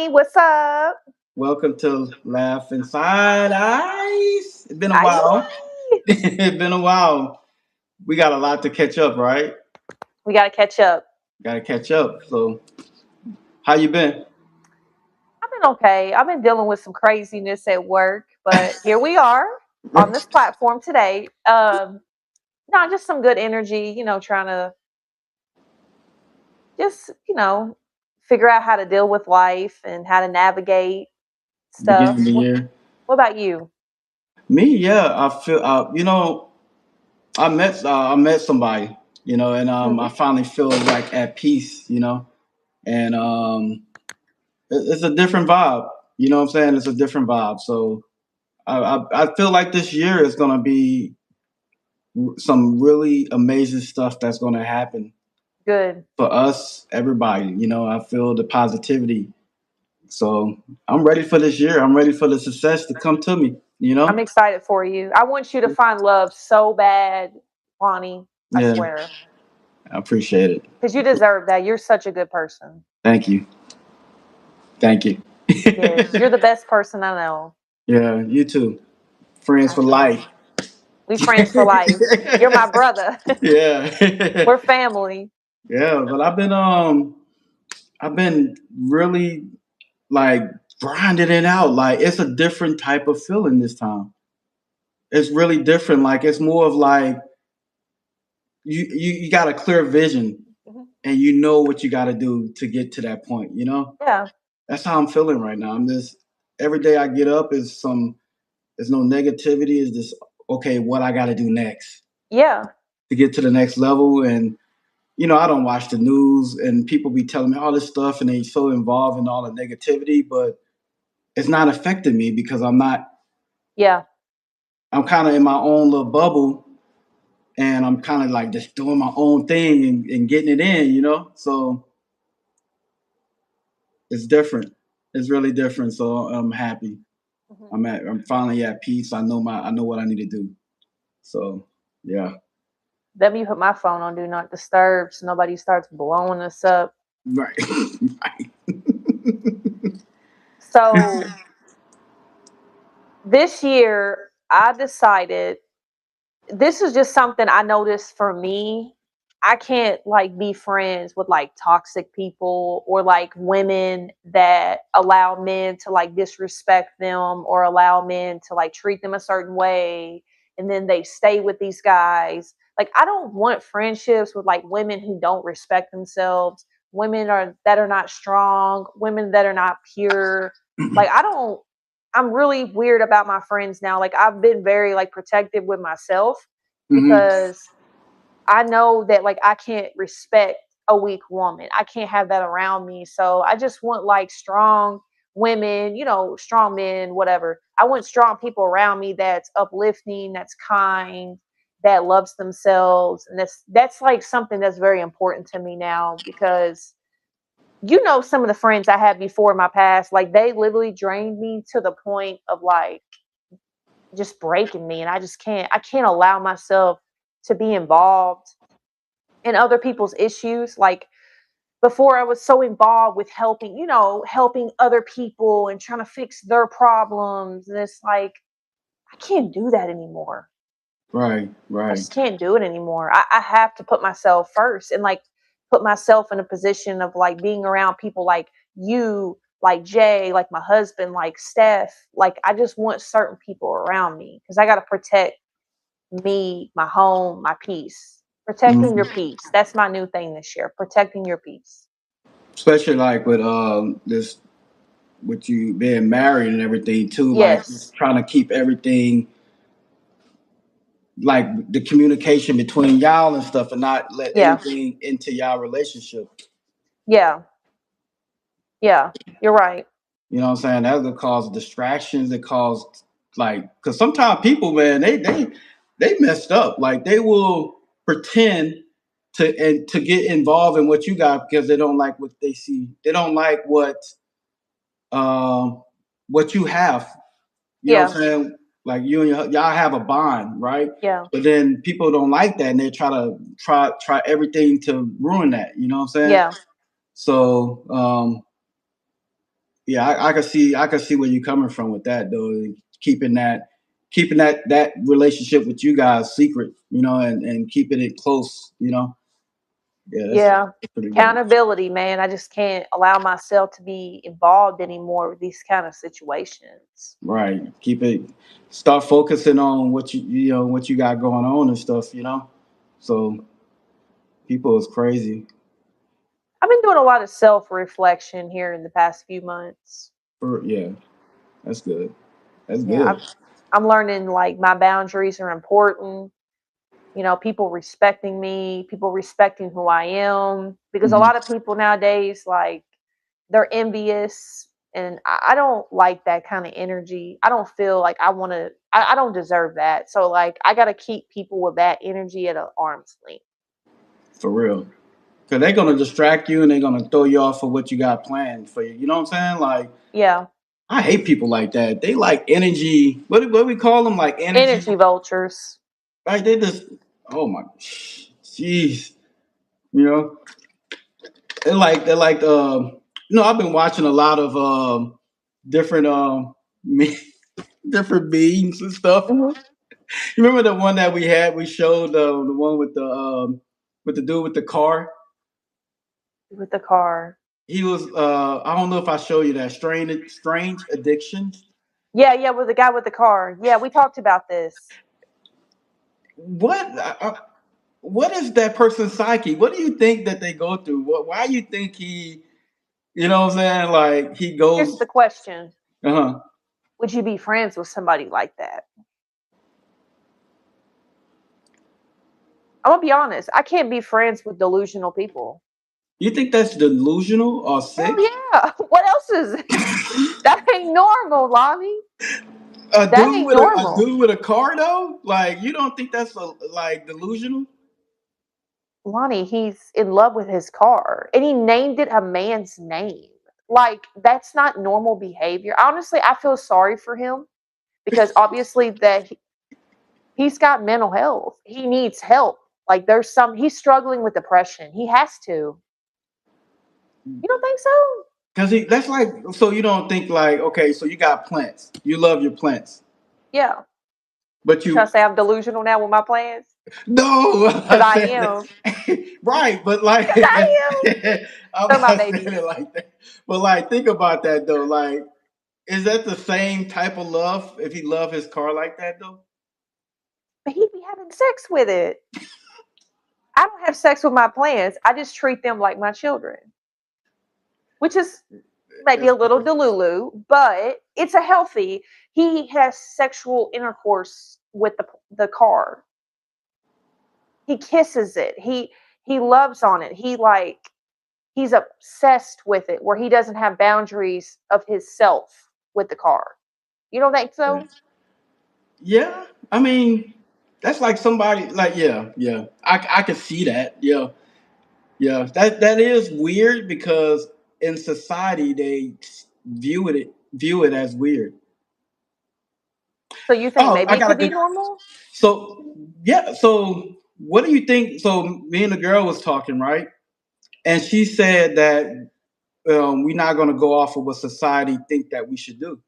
Lonnie. What's up? Welcome to Laugh Inside Eyes. It's been a while. Aye. It's been a while. We got a lot to catch up, right? We got to catch up. Got to catch up. So, how you been? I've been okay. I've been dealing with some craziness at work, but here we are on this platform today. No, just some good energy, trying to just, figure out how to deal with life and how to navigate Beginning stuff. of the What, year. what about you? Me, yeah. I feel. I met somebody. And I Hmm. finally feel like at peace. And it's a different vibe. You know what I'm saying? It's a different vibe. So I feel like this year is gonna be some really amazing stuff that's going to happen Good. for us, everybody. I feel the positivity. So I'm ready for this year. I'm ready for the success to come to me. I'm excited for you. I want you to find love so bad, Lonnie. I Yeah, swear. I appreciate it. Because you deserve that. You're such a good person. Thank you. Thank you. Yes, you're the best person I know. Yeah, you too. Friends I for know. life. We friends for life. You're my brother. Yeah. We're family. Yeah, but I've been really like grinding it out. Like it's a different type of feeling this time. It's really different. Like it's more of like you got a clear vision Mhm. and you know what you got to do to get to that point. Yeah. That's how I'm feeling right now. I'm just every day I get up is some. There's no negativity. It's just okay. What I got to do next Yeah. to get to the next level. And I don't watch the news and people be telling me all this stuff and they so involved in all the negativity, but it's not affecting me because I'm not. Yeah. I'm kind of in my own little bubble and I'm kind of like just doing my own thing and getting it in. So it's different. It's really different. So I'm happy. Mhm. I'm finally at peace. I know what I need to do. So yeah. Let me put my phone on do not disturb so nobody starts blowing us up. Right. So this year I decided this is just something I noticed for me. I can't like be friends with like toxic people or like women that allow men to like disrespect them or allow men to like treat them a certain way and then they stay with these guys. Like I don't want friendships with like women who don't respect themselves, women are that are not strong, women that are not pure. Like I don't I'm really weird about my friends now. Like I've been very like protective with myself Hmm. because I know that like I can't respect a weak woman. I can't have that around me. So I just want like strong women, strong men, whatever. I want strong people around me that's uplifting, that's kind, that loves themselves. And that's like something that's very important to me now because some of the friends I had before in my past, like they literally drained me to the point of like just breaking me and I can't allow myself to be involved in other people's issues. Like before I was so involved with helping other people and trying to fix their problems, and it's like I can't do that anymore. Right. I Right. just can't do it anymore. I have to put myself first and like put myself in a position of like being around people like you, like Jay, like my husband, like Steph. Like I just want certain people around me because I got to protect me, my home, my peace. Protecting your Mhm. peace. That's my new thing this year. Protecting your peace. Especially like with this with you being married and everything too, like Yes. just trying to keep everything like the communication between y'all and stuff and not let Yeah. anything into y'all relationship. Yeah. Yeah. You're right. You know what I'm saying? That would cause distractions. It cause like because sometimes people, man, they messed up. Like they will pretend to get involved in what you got because they don't like what they see. They don't like um what you have. You know what Yeah. I'm saying? Like you and y'all have a bond, right? Yeah. But then people don't like that, and they try everything to ruin that. You know what I'm saying? Yeah. So yeah, I can see where you're coming from with that though. Keeping that keeping that relationship with you guys secret, you know, and keeping it close, you know. Yeah, that's Yeah. pretty good. Accountability, man. I just can't allow myself to be involved anymore with these kind of situations. Right. Keep it. Start focusing on what you know what you got going on and stuff. You know. So people is crazy. I've been doing a lot of self reflection here in the past few months. Yeah, that's good. That's Yeah, good. I'm learning like my boundaries are important. You know, people respecting me, people respecting who I am. Because a Mhm. lot of people nowadays, like, they're envious. And I don't like that kind of energy. I don't feel like I don't deserve that. So, like, I got to keep people with that energy at an arm's length. For real. Cause they're gonna distract you and they're gonna throw you off for what you got planned for you. You know what I'm saying? Like Yeah. I hate people like that. They like energy. What we call them? Like energy. Energy vultures. Like they just. Oh my. Jeez. You know. You know, I've been watching a lot of different me- different beings and stuff. Hmm. You remember the one that we had? We showed the one with the dude with the car. With the car. He was I don't know if I show you that strange addictions. Yeah, yeah, with the guy with the car. Yeah, we talked about this. What what is that person's psyche? What do you think that they go through? Why you think he? You know what I'm saying? Like he Here's goes. the question. Uh huh. Would you be friends with somebody like that? I'm gonna be honest. I can't be friends with delusional people. You think that's delusional or Hell sick? yeah. What else is it? That ain't normal, Lonnie. A That dude ain't with a normal. dude with a car though, like you don't think that's like delusional? Lonnie, he's in love with his car and he named it a man's name. Like, that's not normal behavior. Honestly, I feel sorry for him because obviously he's got mental health. He needs help. Like, he's struggling with depression. He has to. You don't think so? Because he that's like so you don't think like okay, so you got plants, you love your plants, Yeah. but You trying to you say I'm delusional now with my plans? no, Because I'm I saying am. right, but like Because I am. I'm They're my not saying it babies. like that, but like think about that though, like is that the same type of love if he loved his car like that though? But he'd be having sex with it. I don't have sex with my plans. I just treat them like my children, which is maybe It's a little crazy. delulu, but it's a healthy. He has sexual intercourse with the car. He kisses it. He loves on it. He's obsessed with it where he doesn't have boundaries of his self with the car. You don't think so? Yeah, I mean that's like somebody like yeah, I can see that yeah. Yeah, that is weird because in society they view it as weird. So you think Oh, maybe I it got a could be good. normal? So yeah, so what do you think? So me and the girl was talking, right? And she said that we're not going to go off of what society think that we should do.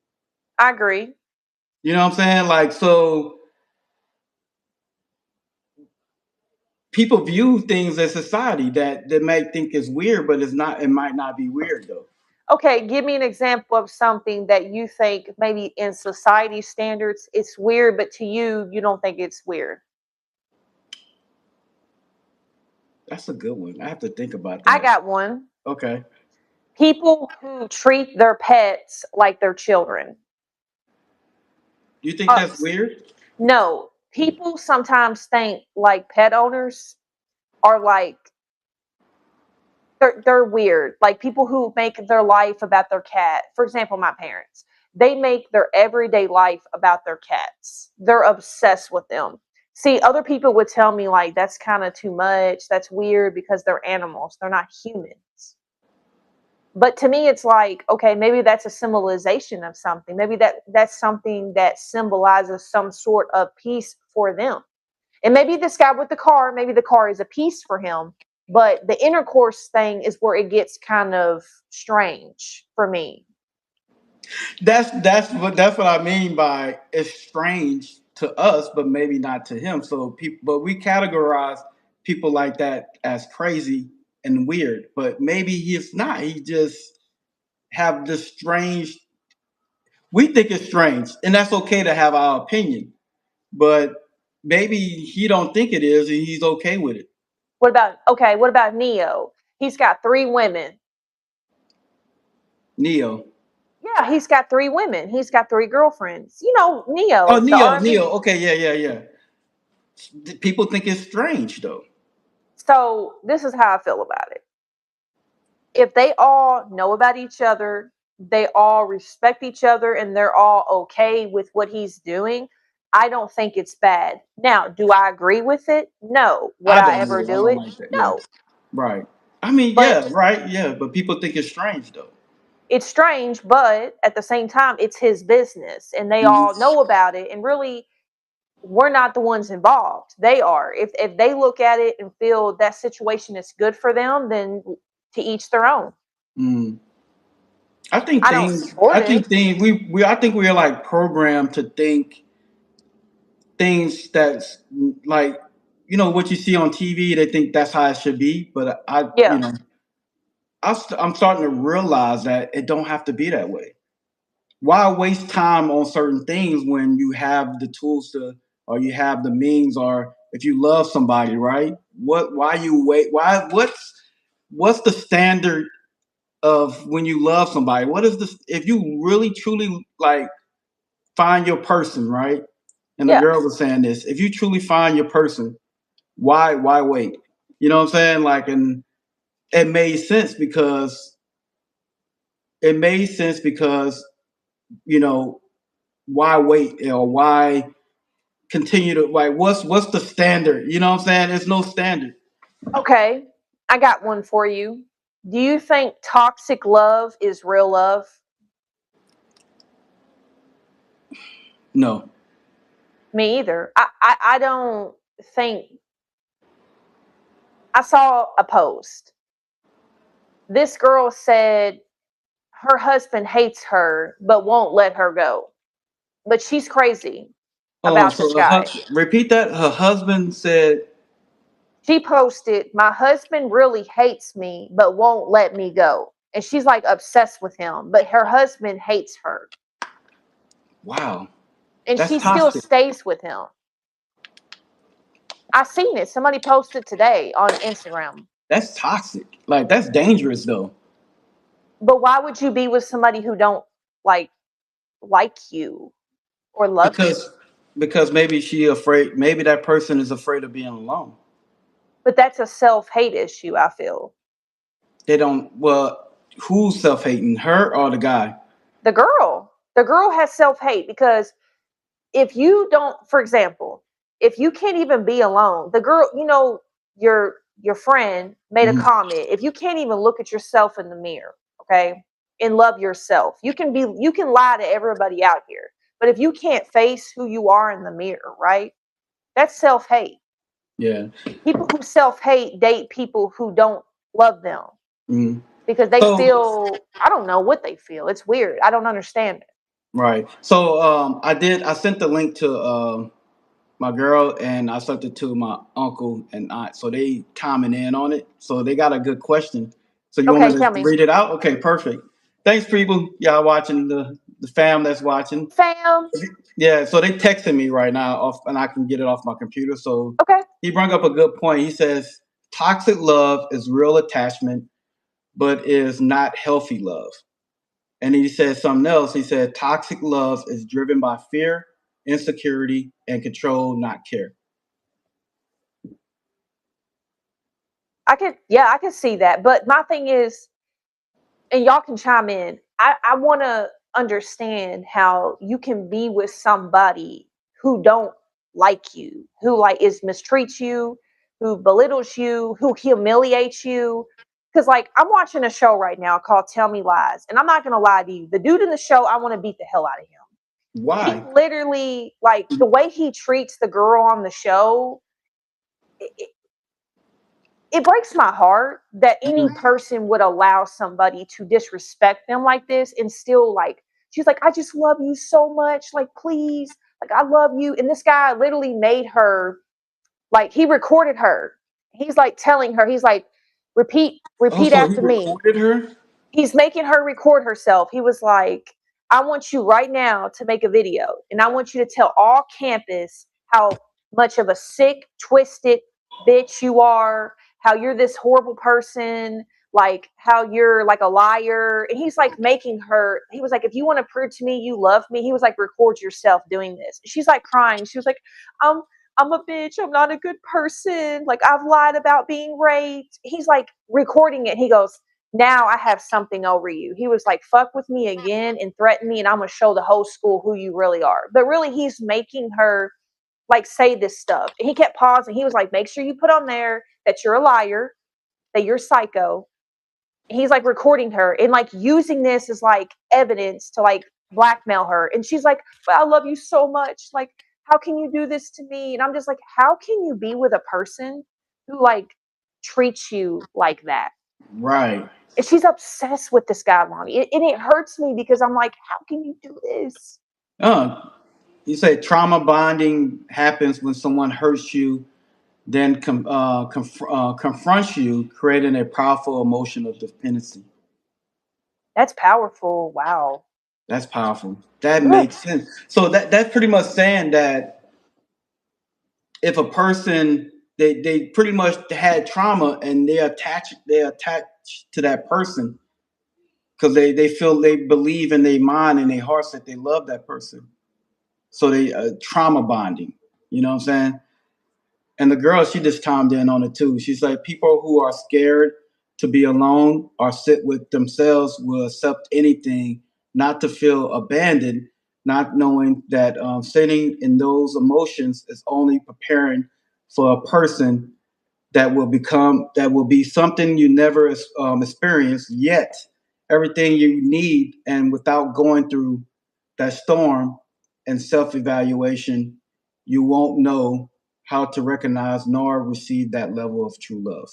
I agree. You know what I'm saying? Like so, people view things as society that may think is weird, but it's not. It might not be weird though. Okay, give me an example of something that you think maybe in society standards it's weird, but to you, you don't think it's weird. That's a good one. I have to think about I that. got one. Okay. People who treat their pets like their children. You think Uh, that's weird? no, people sometimes think like pet owners are like they're weird. Like people who make their life about their cat. For example, my parents. They make their everyday life about their cats. They're obsessed with them. See, other people would tell me like that's kind of too much. That's weird because they're animals. They're not humans. But to me it's like, okay, maybe that's a symbolization of something. Maybe that's something that symbolizes some sort of peace for them. And maybe this guy with the car, maybe the car is a piece for him, but the intercourse thing is where it gets kind of strange for me. That's what I mean by it's strange to us, but maybe not to him. So people, but we categorize people like that as crazy and weird. But maybe he's not. He just have this strange. We think it's strange, and that's okay to have our opinion. But maybe he don't think it is, and he's okay with it. What about Neo? He's got 3 women. Neo. Yeah, he's got 3 women. He's got 3 girlfriends. Oh, Neo, the Neo, R&B. Neo. Okay, yeah, yeah, yeah. People think it's strange though. So this is how I feel about it. If they all know about each other, they all respect each other, and they're all okay with what he's doing, I don't think it's bad. Now, do I agree with it? No. Would I I don't ever know. I do don't it? like that. Yeah. No. Right. I mean, But yeah, right, yeah. But people think it's strange though. it's strange, but at the same time, it's his business, and they Mhm. all know about it. And really, we're not the ones involved. They are. If they look at it and feel that situation is good for them, then to each their own. Mm. I think I don't things. support I it. think things. We. I think we are like programmed to think things that's like, what you see on TV. They think that's how it should be. But Yeah. I'm starting to realize that it don't have to be that way. Why waste time on certain things when you have the tools to, or you have the means, or if you love somebody, right? Why you wait? What's the standard of when you love somebody? What is this? If you really truly like find your person, right? And the Yeah. girl was saying this: if you truly find your person, why wait? You know what I'm saying? Like, and it made sense because it made sense because you know why wait, or why continue to, like, what's the standard? You know what I'm saying? There's no standard. Okay. I got one for you. Do you think toxic love is real love? No. Me either. I don't think. I saw a post. This girl said her husband hates her but won't let her go. But she's crazy Hold on. about So this guy. repeat that. Her husband said, She posted, "My husband really hates me but won't let me go." And she's like obsessed with him, but her husband hates her. "Wow, And that's she still toxic. stays with him. I seen it. Somebody posted today on Instagram. That's toxic. Like, that's dangerous though, But why would you be with somebody who don't like like you or love you? because maybe she afraid. Maybe that person is afraid of being alone. But that's a self-hate issue, I feel. They don't. Well, who's self hating, her or the guy? The girl has self-hate because if you don't, for example, if you can't even be alone, the girl, your friend made a Mhm. comment. If you can't even look at yourself in the mirror, okay, and love yourself, you can lie to everybody out here. But if you can't face who you are in the mirror, right? That's self-hate. Yeah. People who self-hate date people who don't love them Mhm. because they So feel, I don't know what they feel. It's weird. I don't understand it. right. So I sent the link to my girl, and I sent it to my uncle and aunt. So they comment in on it. So they got a good question. So you want me Okay, to tell me. read it out? Okay, perfect. Thanks, people. Y'all watching, the fam that's watching. Fam. Yeah, so they texting me right now off, and I can get it off my computer. So Okay. he brought up a good point. He says toxic love is real attachment, but is not healthy love. And he said something else. He said toxic love is driven by fear, insecurity, and control, not care. I could see that. But my thing is, and y'all can chime in. I want to understand how you can be with somebody who don't like you, who like is mistreats you, who belittles you, who humiliates you. Because like I'm watching a show right now called Tell Me Lies, and I'm not gonna lie to you, the dude in the show, I want to beat the hell out of him. He Why? literally like the way he treats the girl on the show. It, it breaks my heart that any Mhm. person would allow somebody to disrespect them like this and still like She's like, I just love you so much. Like, please, like, I love you. And this guy literally made her, like, he recorded her. He's like telling her, he's like, Oh, repeat so he after me. recorded her? He's making her record herself. He was like, I want you right now to make a video, and I want you to tell all campus how much of a sick, twisted bitch you are, how you're this horrible person, like how you're like a liar. And he's like making her, he was like, if you want to prove to me you love me, he was like, record yourself doing this. She's like crying. She was like, I'm I'm a bitch. I'm not a good person. Like, I've lied about being raped. He's like recording it. He goes, now I have something over you. He was like, fuck with me again and threaten me, and I'm going to show the whole school who you really are. But really, he's making her like say this stuff. And he kept pausing. He was like, make sure you put on there that you're a liar, that you're psycho. And he's like recording her and like using this as like evidence to like blackmail her. And she's like, but I love you so much. Like, how can you do this to me? And I'm just like, how can you be with a person who like treats you like that? Right. And she's obsessed with this guy, Lonnie. And it hurts me because I'm like, how can you do this? Uh, you say trauma bonding happens when someone hurts you, then confronts you, creating a powerful emotional dependency. That's powerful. Wow. That's powerful. That Ugh. makes sense. So that's pretty much saying that if a person they pretty much had trauma and they attach to that person because they feel they believe in their mind and their hearts that they love that person. So they trauma bonding. You know what I'm saying? And the girl, she just chimed in on it too. She's like, people who are scared to be alone or sit with themselves will accept anything not to feel abandoned, not knowing that sitting in those emotions is only preparing for a person that will be something you never experienced yet. Everything you need, and without going through that storm and self evaluation, you won't know how to recognize nor receive that level of true love.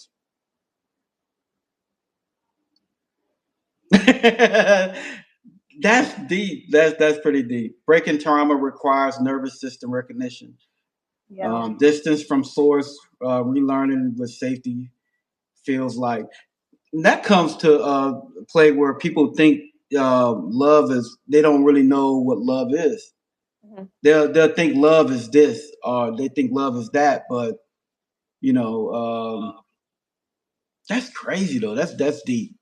That's deep. That's pretty deep. Breaking trauma requires nervous system recognition, Yeah. distance from source, relearning what safety feels like. And that comes to play where people think love is. They don't really know what love is. Mhm. They'll think love is this, or they think love is that. But you know, that's crazy though. That's deep.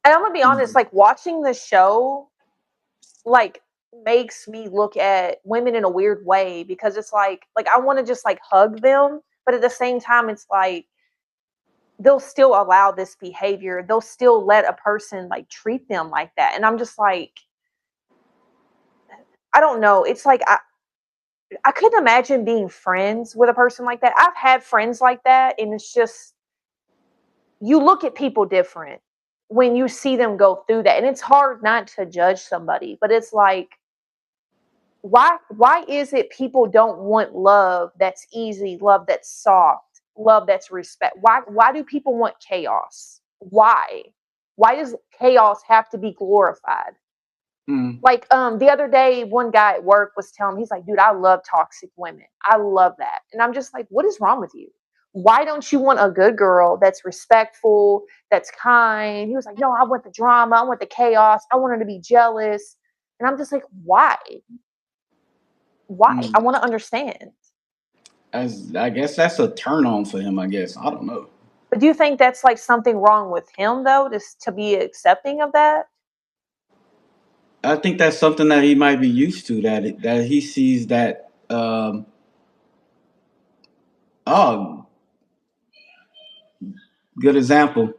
And I'm gonna be honest, like watching the show, like makes me look at women in a weird way because it's like I want to just like hug them, but at the same time, it's like they'll still allow this behavior. They'll still let a person like treat them like that, and I'm just like, I don't know. It's like I couldn't imagine being friends with a person like that. I've had friends like that, and it's just you look at people different when you see them go through that, and it's hard not to judge somebody, but it's like why is it people don't want love that's easy, love that's soft, love that's respect? Why do people want chaos? Why does chaos have to be glorified? Mm. Like the other day one guy at work was telling me, he's like, dude, I love toxic women, I love that. And I'm just like, what is wrong with you? Why don't you want a good girl that's respectful, that's kind? He was like, no, I want the drama, I want the chaos, I want her to be jealous. And I'm just like, why? I Mm. want to understand. As I guess that's a turn on for him. I guess I don't know. But do you think that's like something wrong with him though, just to be accepting of that? I think that's something that he might be used to. That he sees that. Oh, good example.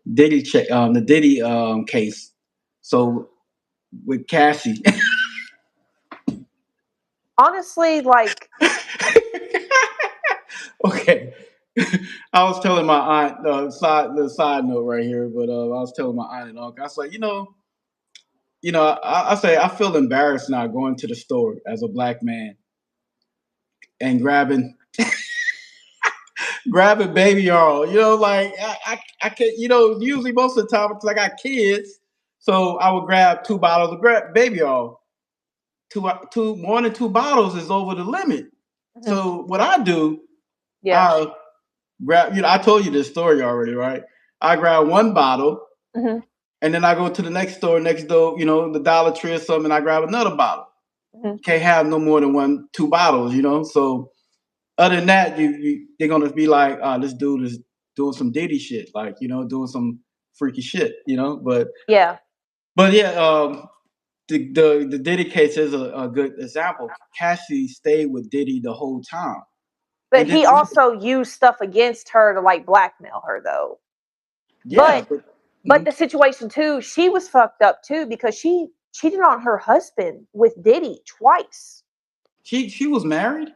The Diddy case. So with Cassie. Honestly, like, Okay. I was telling my aunt the side note right here, but I was telling my aunt and uncle. I was like, I say I feel embarrassed now going to the store as a black man and grabbing baby oil. Like I can. Usually most of the time because I got kids, So I would grab 2 bottles of baby oil. Two more than 2 bottles is over the limit. Mhm. So what I do, Yeah. I grab. I told you this story already, right? I grab 1 bottle, Mhm. and then I go to the next store, next door, the Dollar Tree or something, and I grab another bottle. Mhm. Can't have no more than 2 bottles. So other than that, they're gonna be like, this dude is doing some Diddy shit, like doing some freaky shit. Yeah. But yeah, the Diddy case is a good example. Cassie stayed with Diddy the whole time, But and then he also used stuff against her to like blackmail her though. yeah, But but but mhm. the situation too, she was fucked up too because she cheated on her husband with Diddy twice. She was married.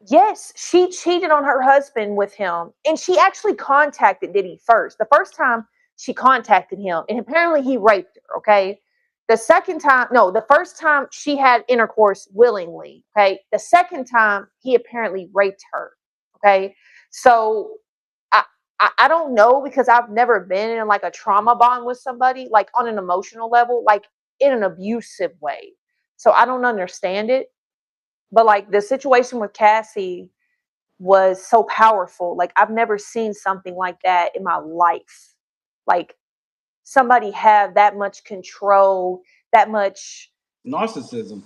Yes, she cheated on her husband with him, and she actually contacted Diddy first. The first time she contacted him, and apparently he raped her. Okay, the second time, no, the first time she had intercourse willingly. Okay, the second time he apparently raped her. Okay, so I, I don't know because I've never been in like a trauma bond with somebody like on an emotional level, like in an abusive way. So I don't understand it. But like the situation with Cassie was so powerful. Like I've never seen something like that in my life. Like somebody have that much control, that much Narcissism.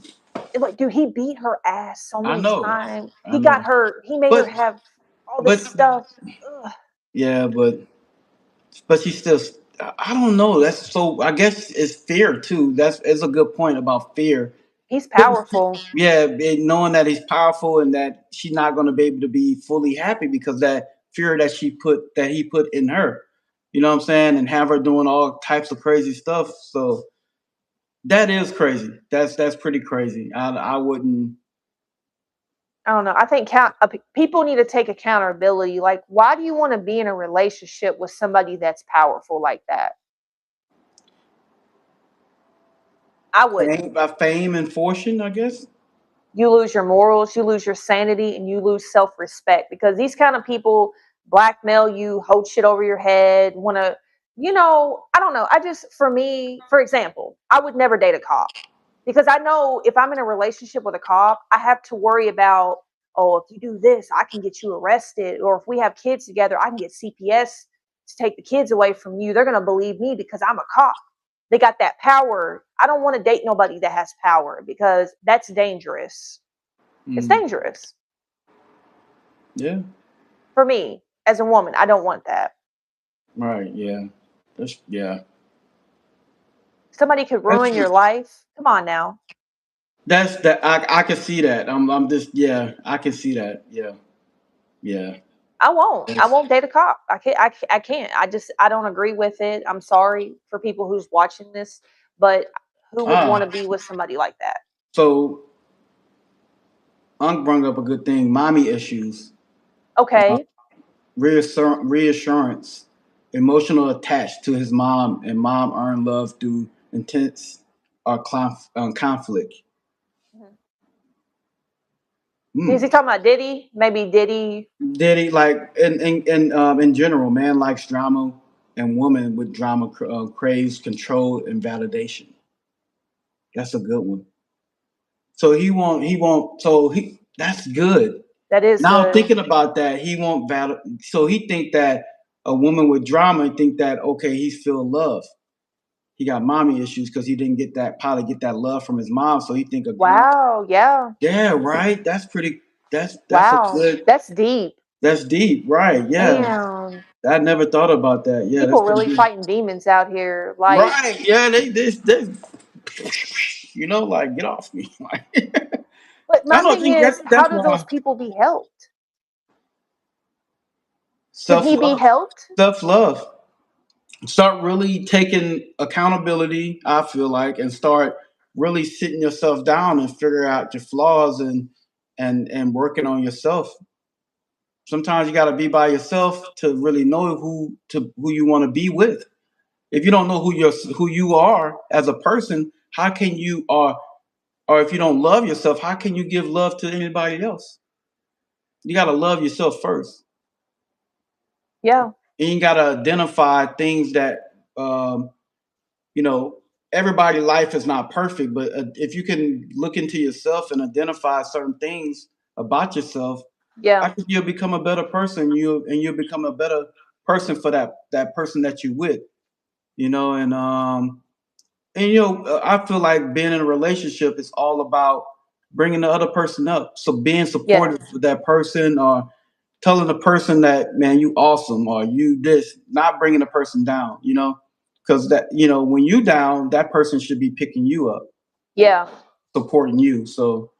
like dude, he beat her ass so I many know. times. I He know. got her, he made her But have all this but stuff. Ugh. yeah, but she still. I don't know. That's so. I guess it's fear too. It's a good point about fear. He's powerful. Yeah, knowing that he's powerful and that she's not going to be able to be fully happy because that fear that he put in her. You know what I'm saying? And have her doing all types of crazy stuff. So that is crazy. That's pretty crazy. I wouldn't. I don't know. I think people need to take accountability. Like, why do you want to be in a relationship with somebody that's powerful like that? I wouldn't. Fame and fortune, I guess. You lose your morals, you lose your sanity, and you lose self respect because these kind of people blackmail you, hold shit over your head, want to, I don't know. I just, for me, for example, I would never date a cop because I know if I'm in a relationship with a cop, I have to worry about, oh, if you do this, I can get you arrested. Or if we have kids together, I can get CPS to take the kids away from you. They're going to believe me because I'm a cop. They got that power. I don't want to date nobody that has power because that's dangerous. It's Mm, dangerous yeah. for me as a woman. I don't want that. Right. Yeah. Yeah. Somebody could That's ruin your life. Come on now. that's that. I can see that. I'm just yeah. I can see that. Yeah. Yeah. I won't. I That's, won't date a cop. I can't. I don't agree with it. I'm sorry for people who's watching this, but who would want ah. to be with somebody like that? So Unc brought up a good thing. Mommy issues. Okay. Reassurance, emotional attached to his mom, and mom earned love through intense conflict. Mhm. Is he Mm. talking about Diddy? Maybe Diddy. Diddy, like in general, man likes drama, and woman with drama craves control and validation. That's a good one. So he won't. So he that's good. That is Now good. thinking about that, he won't valid. So he think that a woman with drama think that okay, he's feel love. He got mommy issues because he didn't get that probably get that love from his mom. So he think a drama. Wow. Yeah. Yeah, right. That's pretty. That's a Wow. good. That's deep. That's deep. Right. Yeah. Damn. I never thought about that. Yeah, that's People pretty really good. fighting demons out here. Like, Right. Yeah. They like get off me. Like, but I my don't thing think is, how that's do those why people be helped? Can self he be love, helped? self love. Start really taking accountability. I feel like, and start really sitting yourself down and figure out your flaws and working on yourself. Sometimes you got to be by yourself to really know who you want to be with. If you don't know who you are as a person, how can you or if you don't love yourself, how can you give love to anybody else? You got to love yourself first. Yeah. And you got to identify things that you know. everybody life is not perfect, but if you can look into yourself and identify certain things about yourself, I Yeah. think you'll become a better person. You'll become a better person for that person that you with. You know, and I feel like being in a relationship is all about bringing the other person up. So being Yeah. supportive for that person, or telling the person that, man, you awesome, or you this, not bringing the person down. Because that, when you down, that person should be picking you up, Yeah. supporting you. So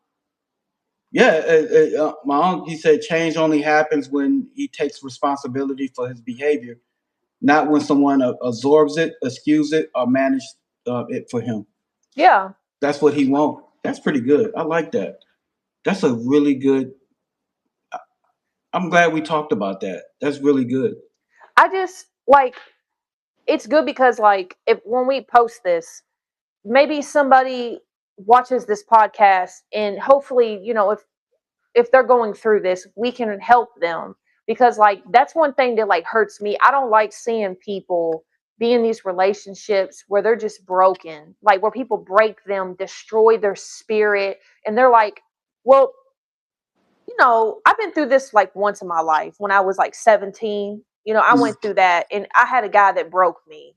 yeah, my uncle, he said change only happens when he takes responsibility for his behavior, not when someone absorbs it, excuses it, or manages it for him. Yeah. That's what he wants. That's pretty good. I like that. That's a really good. I'm glad we talked about that. That's really good. I just like it's good because like if when we post this, maybe somebody watches this podcast and hopefully, if they're going through this, we can help them because like that's one thing that like hurts me. I don't like seeing people be in these relationships where they're just broken, like where people break them, destroy their spirit, and they're like, well, I've been through this like once in my life when I was like 17. I went through that and I had a guy that broke me.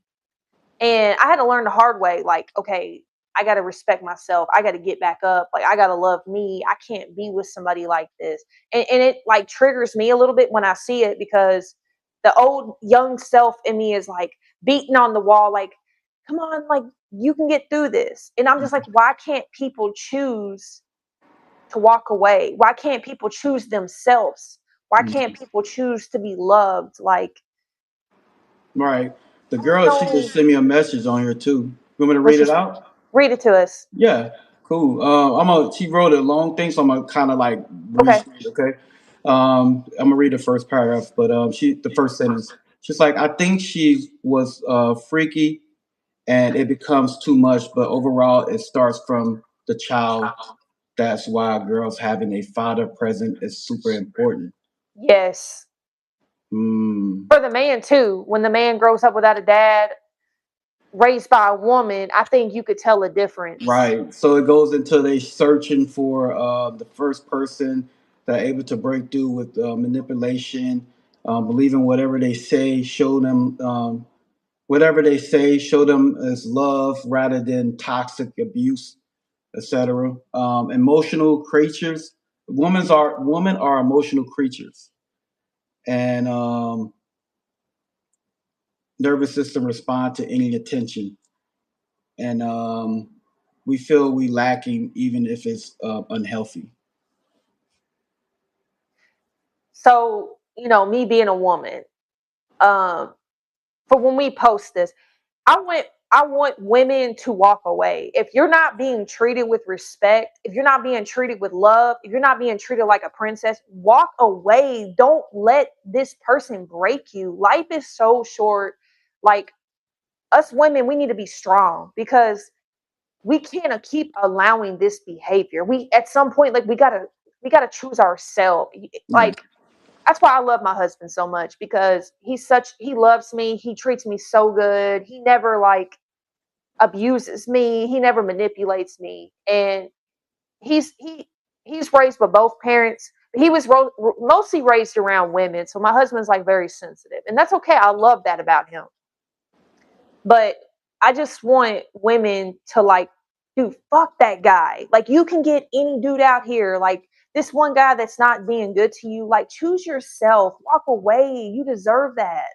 And I had to learn the hard way, like, okay, I got to respect myself. I got to get back up. Like, I got to love me. I can't be with somebody like this. And it like triggers me a little bit when I see it because the old young self in me is like beating on the wall, like, come on, like, you can get through this. And I'm just like, why can't people choose to walk away? Why can't people choose themselves? Why can't people choose to be loved? Like, Right. The I don't girl, she know. just sent me a message on here too. You want me to Let's read it just out? read it to us. Yeah. Cool. She wrote a long thing, so I'm gonna kind of like breeze Okay. through it, okay. I'm gonna read the first paragraph, but the first sentence. She's like, I think she was freaky, and it becomes too much, but overall, it starts from the child. That's why girls having a father present is super important. Yes. Mm. For the man too. When the man grows up without a dad, raised by a woman, I think you could tell a difference. Right. So it goes into they searching for the first person that able to break through with manipulation, believing whatever they say, show them whatever they say, show them as love rather than toxic abuse, etc. Emotional creatures. Women are emotional creatures, and nervous system respond to any attention, and we feel we lacking even if it's unhealthy. So, me being a woman, um, for when we post this, I want women to walk away. If you're not being treated with respect, if you're not being treated with love, if you're not being treated like a princess, walk away. Don't let this person break you. Life is so short. Like us women, we need to be strong because we can't keep allowing this behavior. We at some point, like we gotta choose ourselves. Right. Like that's why I love my husband so much because he loves me. He treats me so good. He never like abuses me. He never manipulates me. And he's he he's raised by both parents. He was mostly raised around women, so my husband's like very sensitive, and that's okay. I love that about him. But I just want women to like, dude, fuck that guy. Like you can get any dude out here. Like this one guy that's not being good to you. Like choose yourself. Walk away. You deserve that.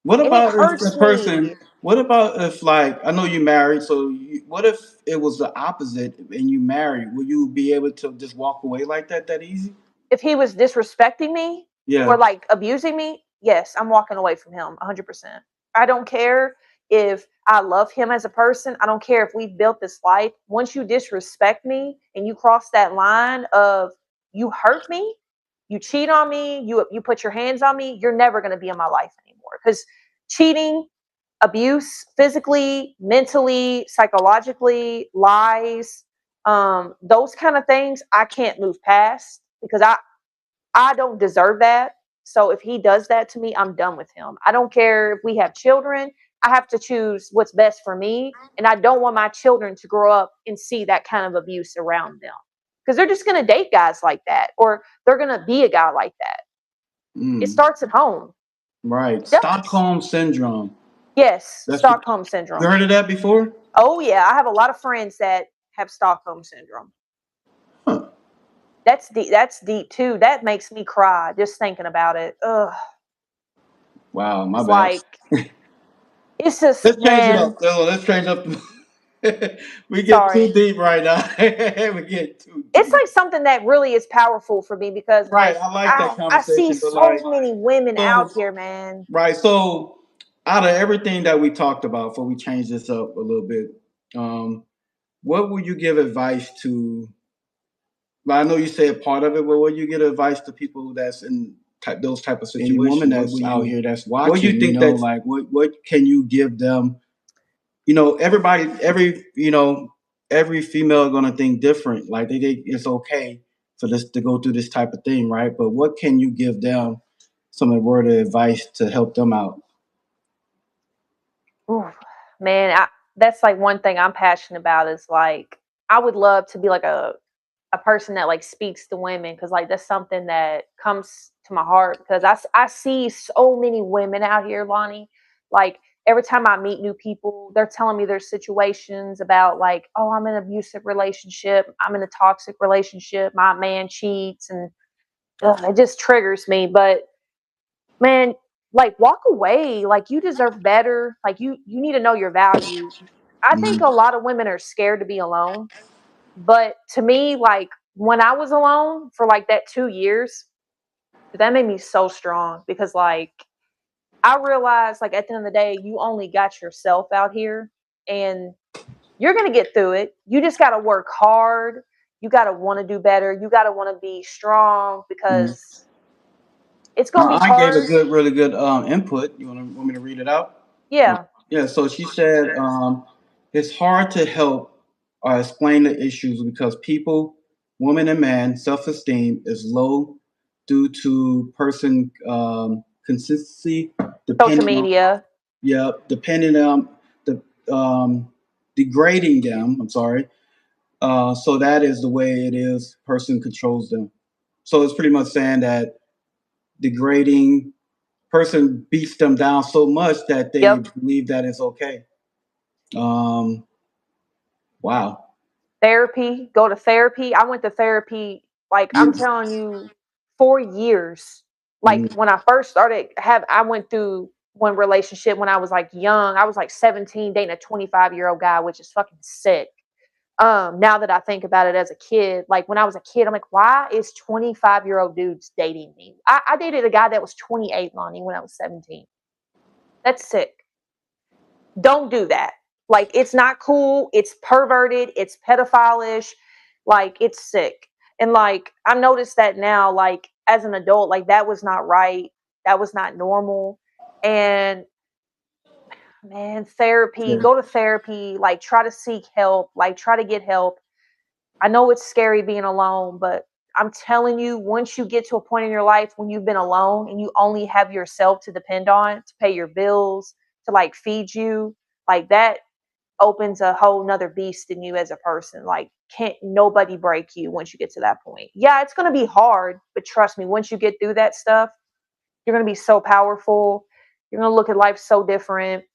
What And it about if hurts the person? me. What about if, like, I know you married, so what if it was the opposite and you married? Will you be able to just walk away like that? That easy? If he was disrespecting me or Yeah. like abusing me, yes, I'm walking away from him 100%. I don't care if I love him as a person. I don't care if we've built this life. Once you disrespect me and you cross that line of you hurt me, you cheat on me, you put your hands on me, you're never going to be in my life anymore. Because cheating, abuse, physically, mentally, psychologically, lies, those kind of things, I can't move past because I don't deserve that. So if he does that to me, I'm done with him. I don't care if we have children. I have to choose what's best for me, and I don't want my children to grow up and see that kind of abuse around them because they're just going to date guys like that, or they're going to be a guy like that. It Mm, starts at home. right. It does. Stockholm syndrome. Yes, That's what Stockholm you syndrome. heard of that before? Oh yeah, I have a lot of friends that have Stockholm syndrome. Huh. That's deep. That's deep too. That makes me cry just thinking about it. Ugh. Wow, my It's bad. like it's just, Let's change it up. man. Dylan. Let's change up. We get too Sorry. deep right now. We get too It's deep. like something that really is powerful for me because Right. like I like that I see conversation, but so like, many women out so here, man. right. So out of everything that we talked about, before we change this up a little bit, um, what would you give advice to? Well, I know you said part of it, but would you give advice to people that's in those type of Any woman situations? that's out here that's What do you watching, think that's like what can you give them? Everybody, every female gonna think different. Like they think it's okay for this to go through this type of thing, right? But what can you give them some word of advice to help them out? Ooh, man, that's like one thing I'm passionate about is like I would love to be like a person that like speaks to women because like that's something that comes to my heart because I see so many women out here, Lonnie. Like every time I meet new people, they're telling me their situations about like, oh, I'm in an abusive relationship, I'm in a toxic relationship, my man cheats, and it just triggers me. But man, like walk away, like you deserve better, like you need to know your value. I think Mhm. a lot of women are scared to be alone, but to me, like when I was alone for like that 2 years, that made me so strong because like I realized like at the end of the day, you only got yourself out here and you're gonna get through it. You just gotta work hard. You gotta want to do better. You gotta want to be strong Mhm. because it's gonna be I gave a hard. good, really good input. Want me to read it out? Yeah. Yeah. So she said, it's hard to help or explain the issues because people, woman and man, self-esteem is low due to person consistency Social depending on media. yeah, depending on the degrading them. I'm sorry. So that is the way it is. Person controls them. So it's pretty much saying that degrading person beats them down so much that they Yep. believe that it's okay. Um, wow. Therapy. Go to therapy. I went to therapy, like I'm You, telling you, 4 years. Like mhm. when I first started I went through one relationship when I was like young. I was like 17 dating a 25-year-old guy, which is fucking sick. Now that I think about it as a kid, like when I was a kid, I'm like, why is 25-year-old dudes dating me? I dated a guy that was 28, Lonnie, when I was 17. That's sick. Don't do that. Like it's not cool. It's perverted. It's pedophile-ish. Like it's sick. And like I noticed that now, like as an adult, like that was not right. That was not normal. And man, therapy, Yeah. go to therapy, like try to seek help, like try to get help. I know it's scary being alone, but I'm telling you, once you get to a point in your life when you've been alone and you only have yourself to depend on to pay your bills, to like feed you, like that opens a whole nother beast in you as a person. Like, can't nobody break you once you get to that point. Yeah, it's gonna be hard, but trust me, once you get through that stuff, you're gonna be so powerful. You're gonna look at life so different.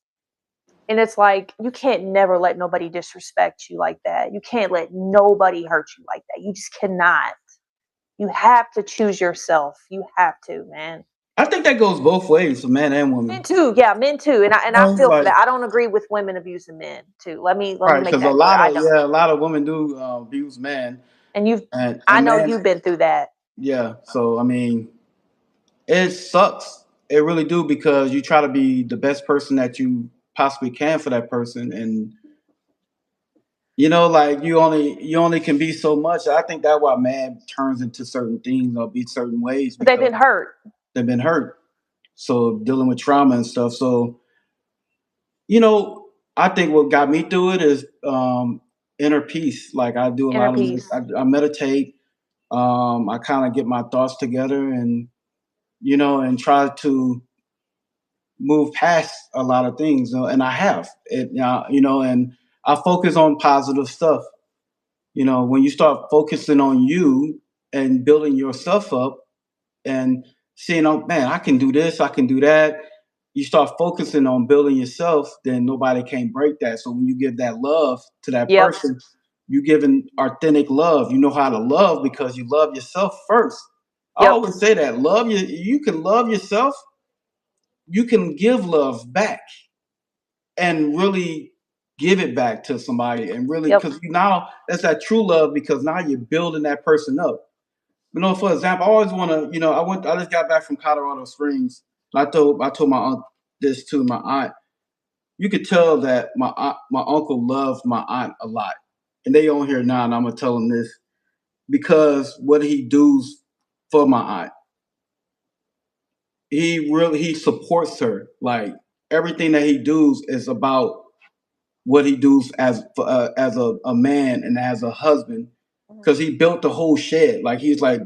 And it's like you can't never let nobody disrespect you like that. You can't let nobody hurt you like that. You just cannot. You have to choose yourself. You have to, man. I think that goes both ways for men and Men women. too, yeah, men too, and I feel for Like that. I don't agree with women abusing men too. Let me right, make because a that clear. lot I of don't. a lot of women do abuse men, And I and know men, you've been through that. yeah. So I mean, it sucks. It really do because you try to be the best person that you possibly can for that person, and like you only can be so much. I think that's why man turns into certain things or be certain ways But they've because been hurt. they've been hurt. So dealing with trauma and stuff. So you know, I think what got me through it is inner peace. Like I do a Inner lot of peace. I meditate. I kind of get my thoughts together and and try to move past a lot of things, and I have it now, and I focus on positive stuff. When you start focusing on you and building yourself up and seeing, oh man, I can do this, I can do that. You start focusing on building yourself, then nobody can break that. So when you give that love to that Yep. person, you giving authentic love. You know how to love because you love yourself first. I Yep. always say that love you. You can love yourself. You can give love back and really give it back to somebody, and really, Yep. because now that's that true love, because now you're building that person up. For example, I always want to, I just got back from Colorado Springs. I told my aunt this too, my aunt. You could tell that my uncle loved my aunt a lot, and they on here now, and I'm gonna tell them this because what he does for my aunt, he supports her. Like everything that he does is about what he does as a man and as a husband, Mhm. because he built the whole shed. Like he's like,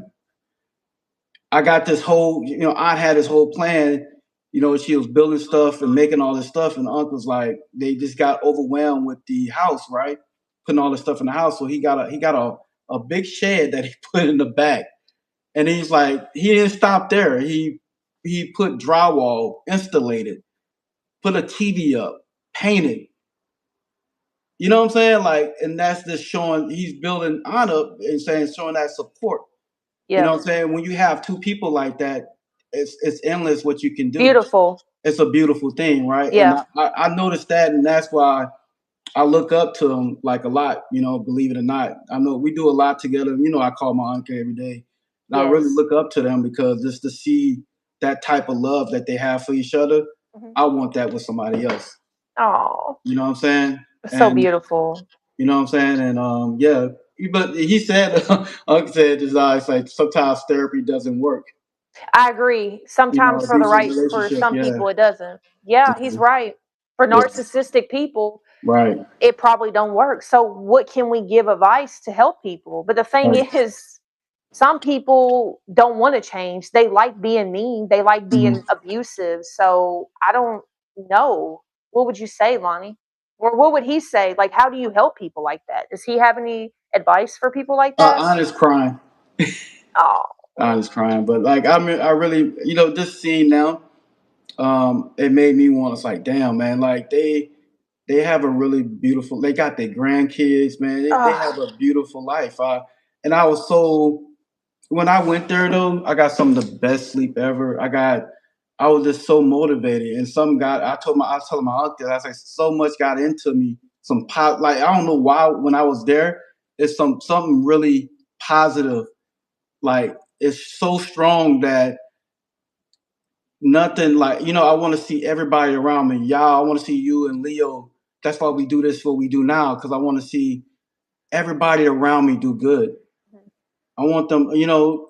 I got this whole, I had this whole plan. She was building stuff and making all this stuff, and the uncle's like, they just got overwhelmed with the house, right? Putting all this stuff in the house, so he got a big shed that he put in the back, and he's like, he didn't stop there. He put drywall, installated, put a TV up, painted. You know what I'm saying? Like, and that's just showing he's building on up and saying, showing that support. You know Yeah. what I'm saying? When you have two people like that, it's endless what you can do. Beautiful. It's a beautiful thing, right? And Yeah. I noticed that, and that's why I look up to them like a lot. Believe it or not, I know we do a lot together. I call my uncle every day, and I really Yes. look up to them because just to see that type of love that they have for each other, Mhm. I want that with somebody else. Oh, You know what I'm saying? so And beautiful. you know what I'm saying? And yeah, but he said, Uncle said, it's like sometimes therapy doesn't work. I agree. Sometimes for the Abusive right for relationship, some yeah, people it doesn't. Yeah, he's yeah, right. For yeah, narcissistic people, right, it probably don't work. So what can we give advice to help people? But the thing right. is, some people don't want to change. They like being mean. They like being Mhm. abusive. So I don't know. What would you say, Lonnie? Or what would he say? Like, how do you help people like that? Does he have any advice for people like that? Honest crime, Oh, honest crime. But like, I mean, I really, this scene now, it made me want. It's like, damn, man, like they have a really beautiful. They got their grandkids, man. They oh have a beautiful life. And I was so when I went there though, I got some of the best sleep ever. I was just so motivated, and I was telling my uncle, I was like, so much got into me. Like I don't know why when I was there, it's something really positive. Like it's so strong that nothing like I want to see everybody around me, y'all. I want to see you and Leo. That's why we do this. What we do now, because I want to see everybody around me do good. I want them,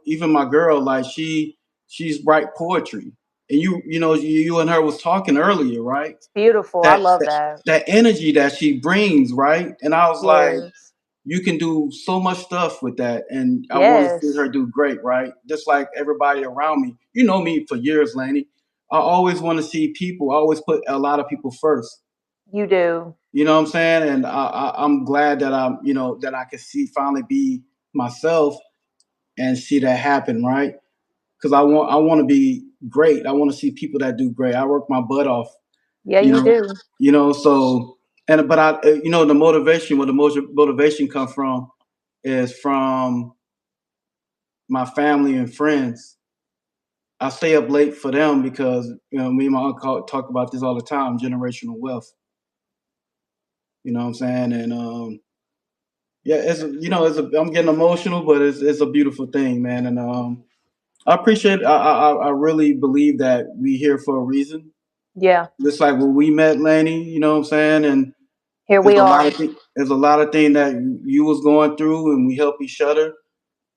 even my girl, like she's write poetry. And you and her was talking earlier, right? it's beautiful. I That, love that that. that energy that she brings, right? And I was like, Yes. you can do so much stuff with that. And I want to see her Yes. do great, right? Just like everybody around me. You know me for years, Laney. I always want to see people. I always put a lot of people first. You do. You know what I'm saying? And I'm glad that that I can see finally be myself and see that happen, right? Because I want to be great. I want to see people that do great. I work my butt off, Yeah, you you know, do. So but I the motivation where the motivation come from is from my family and friends. I stay up late for them because me and my uncle talk about this all the time, generational wealth. You know what I'm saying? And yeah, I'm getting emotional, but it's a beautiful thing, man. And I appreciate. I really believe that we here for a reason. Yeah. Just like when we met, Laney. You know what I'm saying? And Here we are. there's a lot of things that you was going through, and we help each other.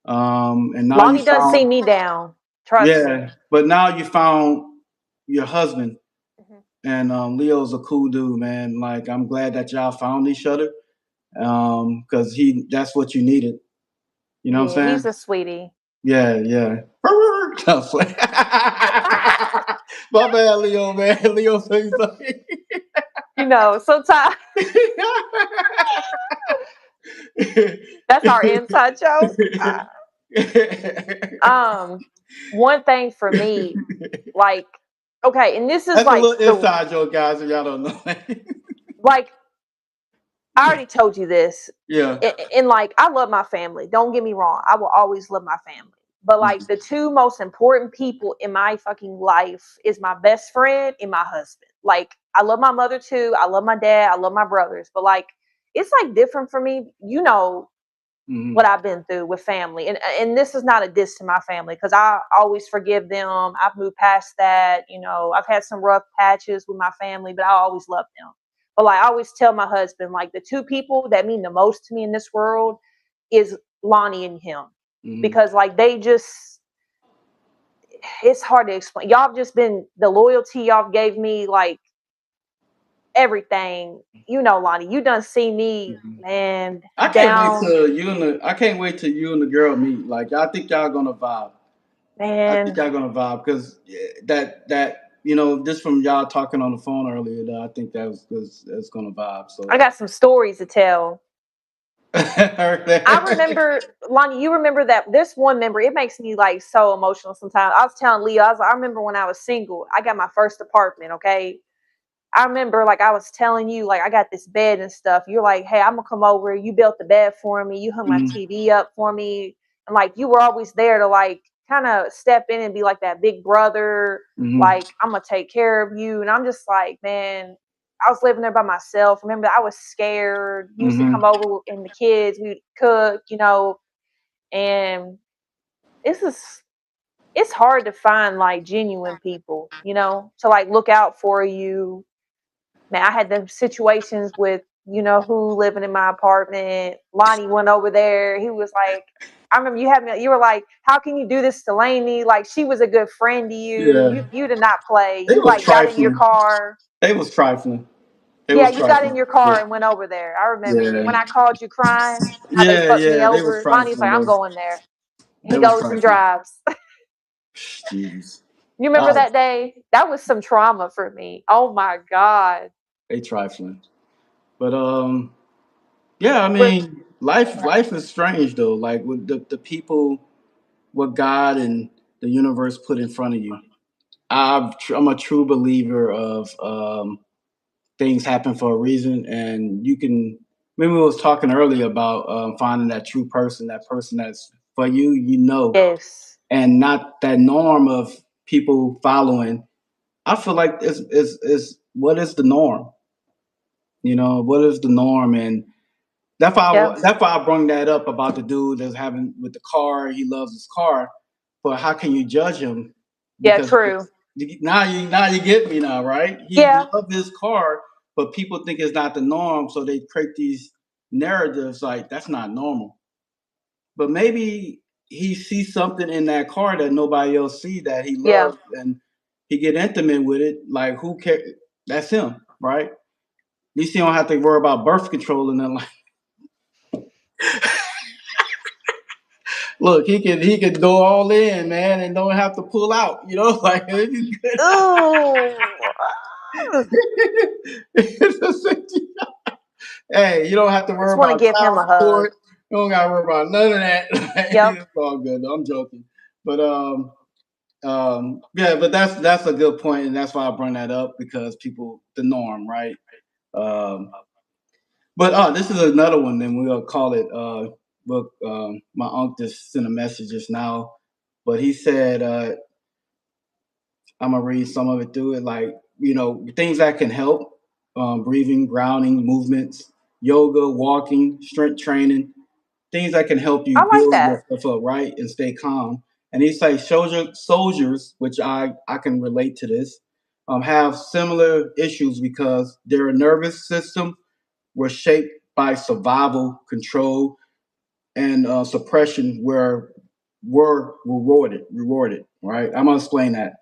And now you Lonnie doesn't see found, me down. Trust me. yeah, but now you found your husband, Mhm. and Leo's a cool dude, man. Like I'm glad that y'all found each other, because that's what you needed. You know what Yeah, I'm he's saying? a sweetie. Yeah, yeah. My bad, Leo, man. Leo say something. Sometimes that's our inside joke. Um, One thing for me, like, okay, and this is That's a like little the inside joke, guys, if y'all don't know. like I already told you this. Yeah. And like, I love my family. Don't get me wrong. I will always love my family. But like, the two most important people in my fucking life is my best friend and my husband. Like, I love my mother too. I love my dad. I love my brothers. But like, it's like different for me. What Mm-hmm. I've been through with family. And this is not a diss to my family because I always forgive them. I've moved past that. I've had some rough patches with my family, but I always love them. But like, I always tell my husband, like, the two people that mean the most to me in this world is Lonnie and him. Mm-hmm. Because like, they just, it's hard to explain. Y'all have just been the loyalty y'all gave me, like, everything. Lonnie, you done see me, Mm-hmm. man, I can't wait down, till you and the girl meet. Like I think y'all gonna vibe. I think man. y'all gonna vibe because that just from y'all talking on the phone earlier, that I think that's gonna vibe. I So got some stories to tell. heard I that. remember, Lonnie, you remember that this one member, it makes me like so emotional sometimes. I was telling Leo, I remember when I was single, I got my first apartment, okay? I remember, like, I was telling you, like, I got this bed and stuff. You're like, hey, I'm gonna come over. You built the bed for me. You hung my Mhm, TV up for me. And like, you were always there to like kind of step in and be like that big brother. mhm, Like, I'm gonna take care of you. And I'm just like, man, I was living there by myself. Remember, I was scared. You used to mhm. come over and the kids, we would cook. And this is it's hard to find like genuine people, to like look out for you. Man, I had them situations with who living in my apartment. Lonnie went over there. He was like, I remember you were like, how can you do this to Lainey? Like, she was a good friend to you. Yeah, You did not play. they You was like got in your trifling. car. They was trifling. They Yeah, was you got in trifling. your car and went over there. I remember Yeah, when I called you crying, how they yeah, fucked me yeah. They was over. Lonnie's like, trifling I'm though. going there. They He was goes and trifling. drives. Jesus. You remember Ah, that day? That was some trauma for me. Oh my God. they trifling. But yeah. I But mean, life is strange though. Like with the people, what God and the universe put in front of you. I'm a true believer of things happen for a reason, and you can. Maybe we was talking earlier about finding that true person, that person that's for you, yes. and not that norm of people following. I feel like is what is the norm? What is the norm? And Yeah. that's why I brought that up about the dude that's having with the car. He loves his car, but how can you judge him? Yeah, Because true. now you get me now, right? He Yeah. loves his car, but people think it's not the norm, so they create these narratives like that's not normal. But maybe he sees something in that car that nobody else see that he Yeah. loves, and he get intimate with it. Like who cares? That's him, right? At least he don't have to worry about birth control and then like look, he can go all in, man, and don't have to pull out. Like it's good. Ooh. Hey, you don't have to Just worry want to about give him child a hug. support. You don't got to worry about none of that. Yep. It's all good. I'm joking, but yeah, but that's a good point, and that's why I bring that up because people the norm, right? Um, but this is another one. Then we'll call it. Look, my uncle just sent a message just now, but he said I'm gonna read some of it through it, like things that can help: breathing, grounding, movements, yoga, walking, strength training, things that can help you I like build that. yourself up, right, and stay calm. And he says soldiers, which I can relate to this, have similar issues because their nervous system was shaped by survival, control, and suppression were rewarded. Right? I'm gonna explain that.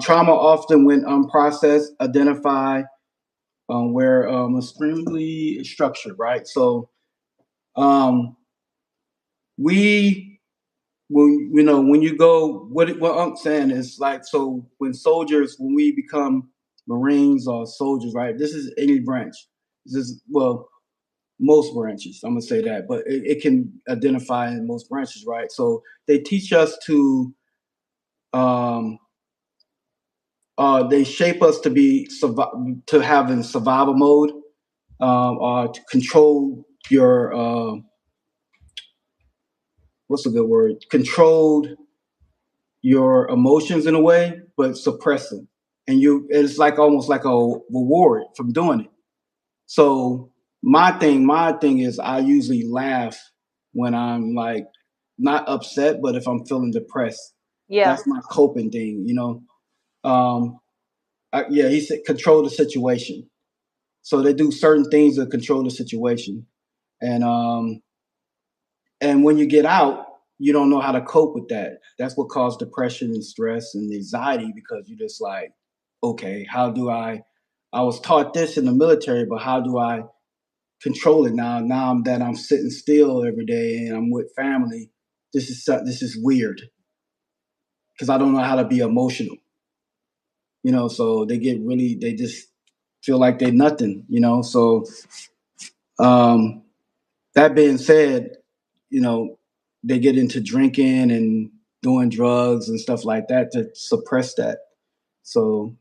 Trauma often went unprocessed, identify where extremely structured. Right? So um, we when when you go, what I'm saying is like, so when soldiers, when we become Marines or soldiers, right? This is any branch. This is, well, most branches. I'm gonna say that, but it can identify in most branches, right? So they teach us to, um, they shape us to be to have in survival mode, or to control your, what's a good word? Controlled your emotions in a way, but suppress them, and it's like almost like a reward from doing it. So my thing is, I usually laugh when I'm like not upset, but if I'm feeling depressed, Yeah. that's my coping thing. Um, yeah, he said control the situation. So they do certain things to control the situation, and when you get out, you don't know how to cope with that. That's what caused depression and stress and anxiety, because you're just like, okay, how do I was taught this in the military, but how do I control it now? Now that I'm sitting still every day and I'm with family, this is weird, because I don't know how to be emotional. So they just feel like they're nothing. Um, that being said, you know, they get into drinking and doing drugs and stuff like that to suppress that. So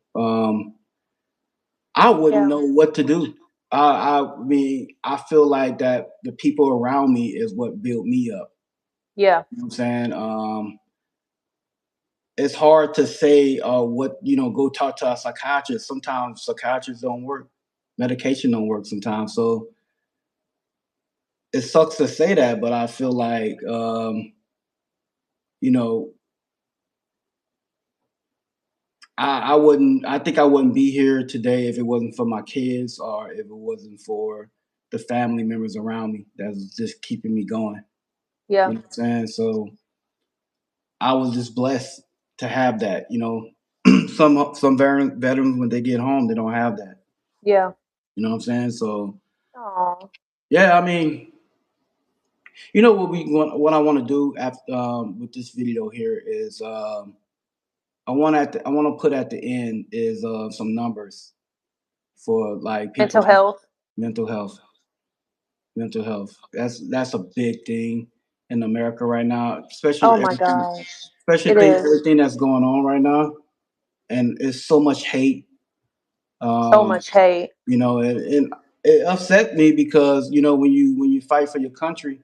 I wouldn't Yeah. know what to do. I mean, I feel like that the people around me is what built me up. Yeah. You know what I'm saying? It's hard to say, go talk to a psychiatrist. Sometimes psychiatrists don't work. Medication don't work sometimes. So it sucks to say that, but I feel like, you know, I wouldn't. I think I wouldn't be here today if it wasn't for my kids, or if it wasn't for the family members around me that's just keeping me going. You Yeah. know what I'm saying? So I was just blessed to have that. Some veterans, when they get home, they don't have that. Yeah. You know what I'm saying? So Oh. yeah, I mean, what I want to do after, with this video here is, I want to put at the end is, some numbers for like Mental people's health. mental health. Mental health. That's a big thing in America right now, especially Oh my everything, gosh. especially It is everything that's going on right now, and it's so much hate. so Um, much hate. and it upset me, because when you fight for your country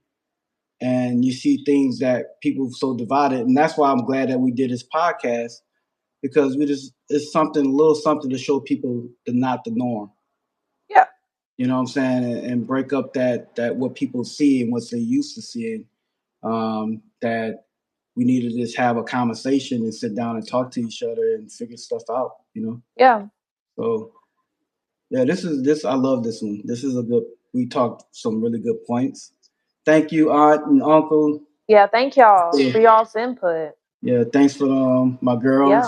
and you see things that people so divided, and that's why I'm glad that we did this podcast, because it's something, a little something to show people not the norm. Yeah. You know what I'm saying? And break up that what people see and what they used to seeing. That we need to just have a conversation and sit down and talk to each other and figure stuff out. Yeah. So yeah, this. I love this one. This is a good. We talked some really good points. Thank you, aunt and uncle. Yeah. Thank y'all Yeah, for y'all's input. yeah, thanks for, my girl. Yeah.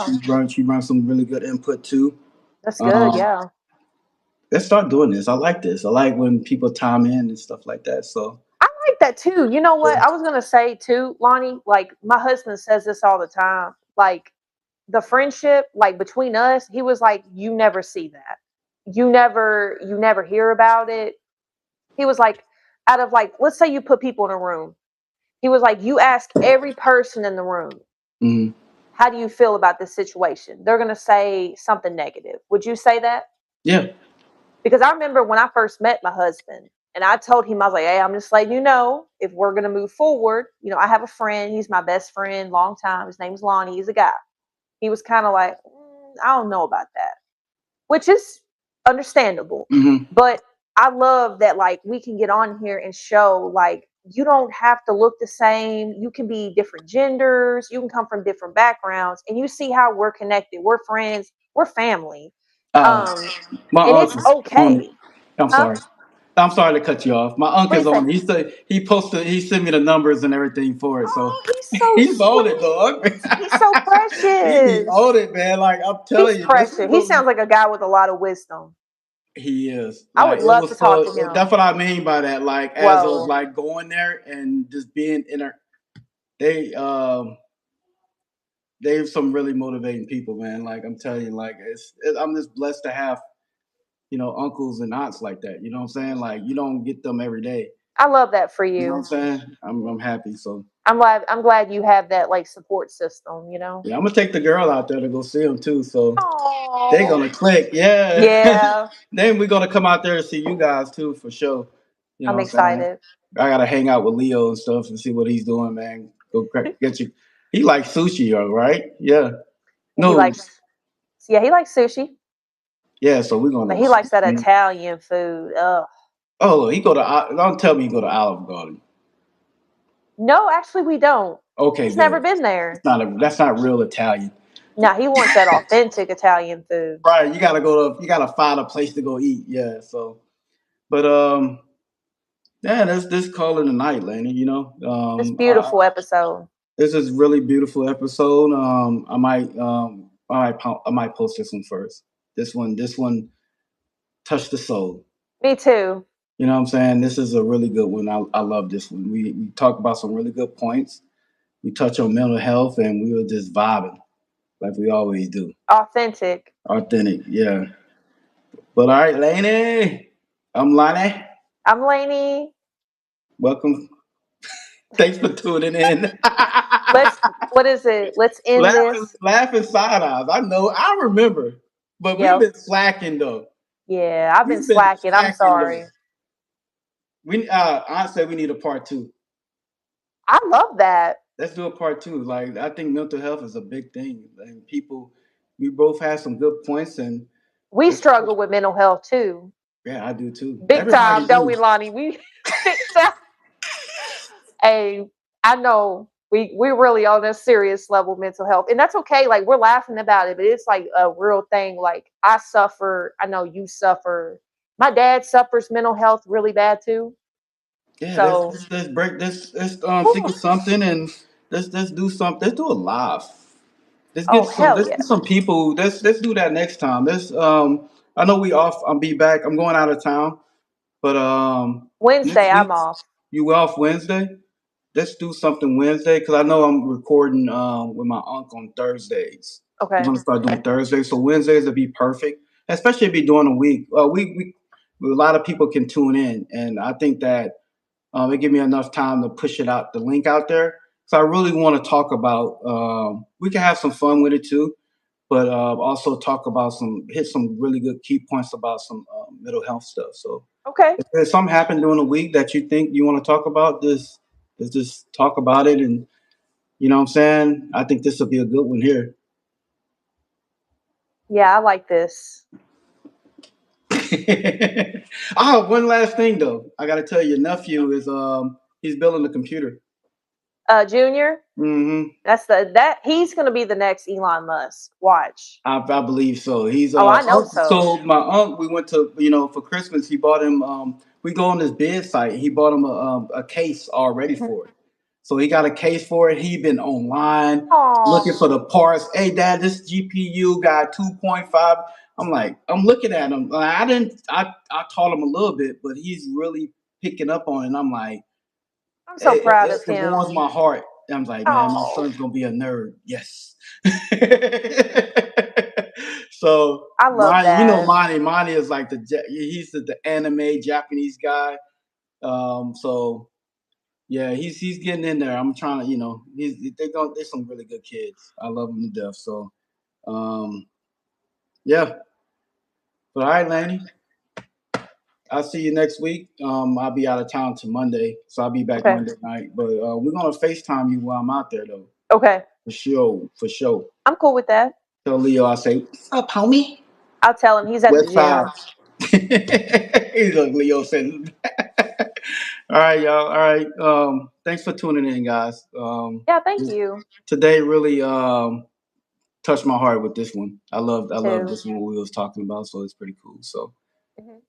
She brought some really good input too. That's good. Um, Yeah. let's start doing this. I like this. I like when people time in and stuff like that. So I like that too. You know what? yeah. I was gonna say too, Lonnie, like my husband says this all the time. Like the friendship, like between us, he was like, you never see that. You never hear about it. He was like, out of like, let's say you put people in a room. He was like, you ask every person in the room, Mhm. how do you feel about this situation? They're gonna say something negative. Would you say that? Yeah. Because I remember when I first met my husband, and I told him, I was like, hey, I'm just letting you know, if we're going to move forward, I have a friend. He's my best friend, long time. His name's Lonnie. He's a guy. He was kind of like, I don't know about that, which is understandable. Hmm. But I love that, like, we can get on here and show, like, you don't have to look the same. You can be different genders. You can come from different backgrounds. And you see how we're connected. We're friends. We're family. Uh, Um, my and it's uncle's on it. okay. I'm Huh? sorry. I'm sorry to cut you off. My What do you uncle's say? on it. He sent me the numbers and everything for it. So Oh, he's so he's on it, sweet. dog. He's so He be on precious. it, man. Like I'm He's telling you, this is precious. He what sounds like a guy with a lot of wisdom. he is. I Like would it love was to talk to so. him. That's what I mean by that. Like as of Whoa. like going there and just being in a they they're some really motivating people, man. Like I'm telling you, like I'm just blessed to have uncles and aunts like that. You know what I'm saying? Like you don't get them every day. I love that for You know what I'm you. saying? I'm happy. So I'm glad you have that like support system, you know. yeah, I'm gonna take the girl out there to go see them too. So they're Oh. gonna click. Yeah. Yeah, Then we're gonna come out there to see you guys too for sure. You know I'm what I'm saying? excited. I gotta hang out with Leo and stuff and see what he's doing, man. Get you. He likes sushi, right? Yeah. And he No. likes yeah, he likes sushi, Yeah. So we're but gonna. he likes that Italian food. Ugh. Oh, he go to. Don't tell me you go to Olive Garden. No, actually we don't. Okay, He's never good. been there. That's not real Italian. No, he wants that authentic Italian food. Right. You gotta find a place to go eat. Yeah. So, but yeah, this call it a night, Laney. This beautiful episode. This is really beautiful episode. I might post this one first. This one touched the soul. Me too. You know what I'm saying? This is a really good one. I love this one. We talk about some really good points. We touch on mental health, and we were just vibing like we always do. Authentic. Authentic, yeah. But all right, Laney, I'm Lonnie. I'm Lainey. Welcome. Thanks for tuning in. Let's what is it? Let's end laughing, this. laughing side eyes. I know. I remember. But we've Yeah. been slacking though. Yeah, I've been We've been slacking. I'm slacking though. sorry. I said we need a part two. I love that. Let's do a part two. Like I think mental health is a big thing, and people, we both have some good points, and We let's, struggle with mental health too. yeah, I do too. Big Everybody time, don't do. we, Lonnie? We big time. Hey, I know we're really on a serious level mental health. And that's okay. Like we're laughing about it, but it's like a real thing. Like I suffer, I know you suffer. My dad suffers mental health really bad too. Yeah, So let's break this. Let's think whew, of something and let's do something. Let's do a live. oh hell Let's yeah. get some people. Let's do that next time. I know we off. I'll be back. I'm going out of town, but Wednesday next I'm week off. you off Wednesday. Let's do something Wednesday because I know I'm recording with my uncle on Thursdays. I'm Okay. gonna start doing Thursdays, so Wednesdays would be perfect, especially if you're doing a week. A lot of people can tune in, and I think that it give me enough time to push it out, the link out there. So I really want to talk about. We can have some fun with it too, but also talk about hit some really good key points about some mental health stuff. So Okay. if there's something happened during the week that you think you want to talk about, just talk about it, and you know what I'm saying. I think this will be a good one here. Yeah, I like this. Oh, one last thing though, I got to tell you, your nephew is he's building a computer. Junior, Hmm. that he's gonna be the next Elon Musk. Watch. I believe so. He's Oh, I know so. so my uncle, we went to for Christmas. He bought him we go on this bid site. He bought him a case already for it. So he got a case for it. He been online looking Oh, for the parts. Hey, Dad, this GPU got 2.5. I'm like, I'm looking at him. I taught him a little bit, but he's really picking up on it. And I'm like, I'm so proud of it warms him. my heart. I'm like, man, my Oh, son's gonna be a nerd. Yes. So I love that. Monty is like he's the anime Japanese guy. So yeah, he's getting in there. I'm trying to, there's some really good kids. I love them to death. So um, yeah. But all right, Laney. I'll see you next week. I'll be out of town to Monday, so I'll be back Okay. Monday night. But we're gonna FaceTime you while I'm out there, though. Okay. For sure, for sure. I'm cool with that. Tell Leo I say, what's up, homie? I'll tell him he's at the West side. gym. He's like Leo said. All right, y'all. All right. Thanks for tuning in, guys. Yeah, thank you. Today really touched my heart with this one. Me I love too. this one we was talking about, so it's pretty cool. So, Mhm.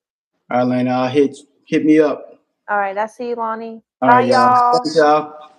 all right, Lena, hit me up. All right. I see you, Lonnie. All Bye, right, y'all. y'all. Thanks, y'all.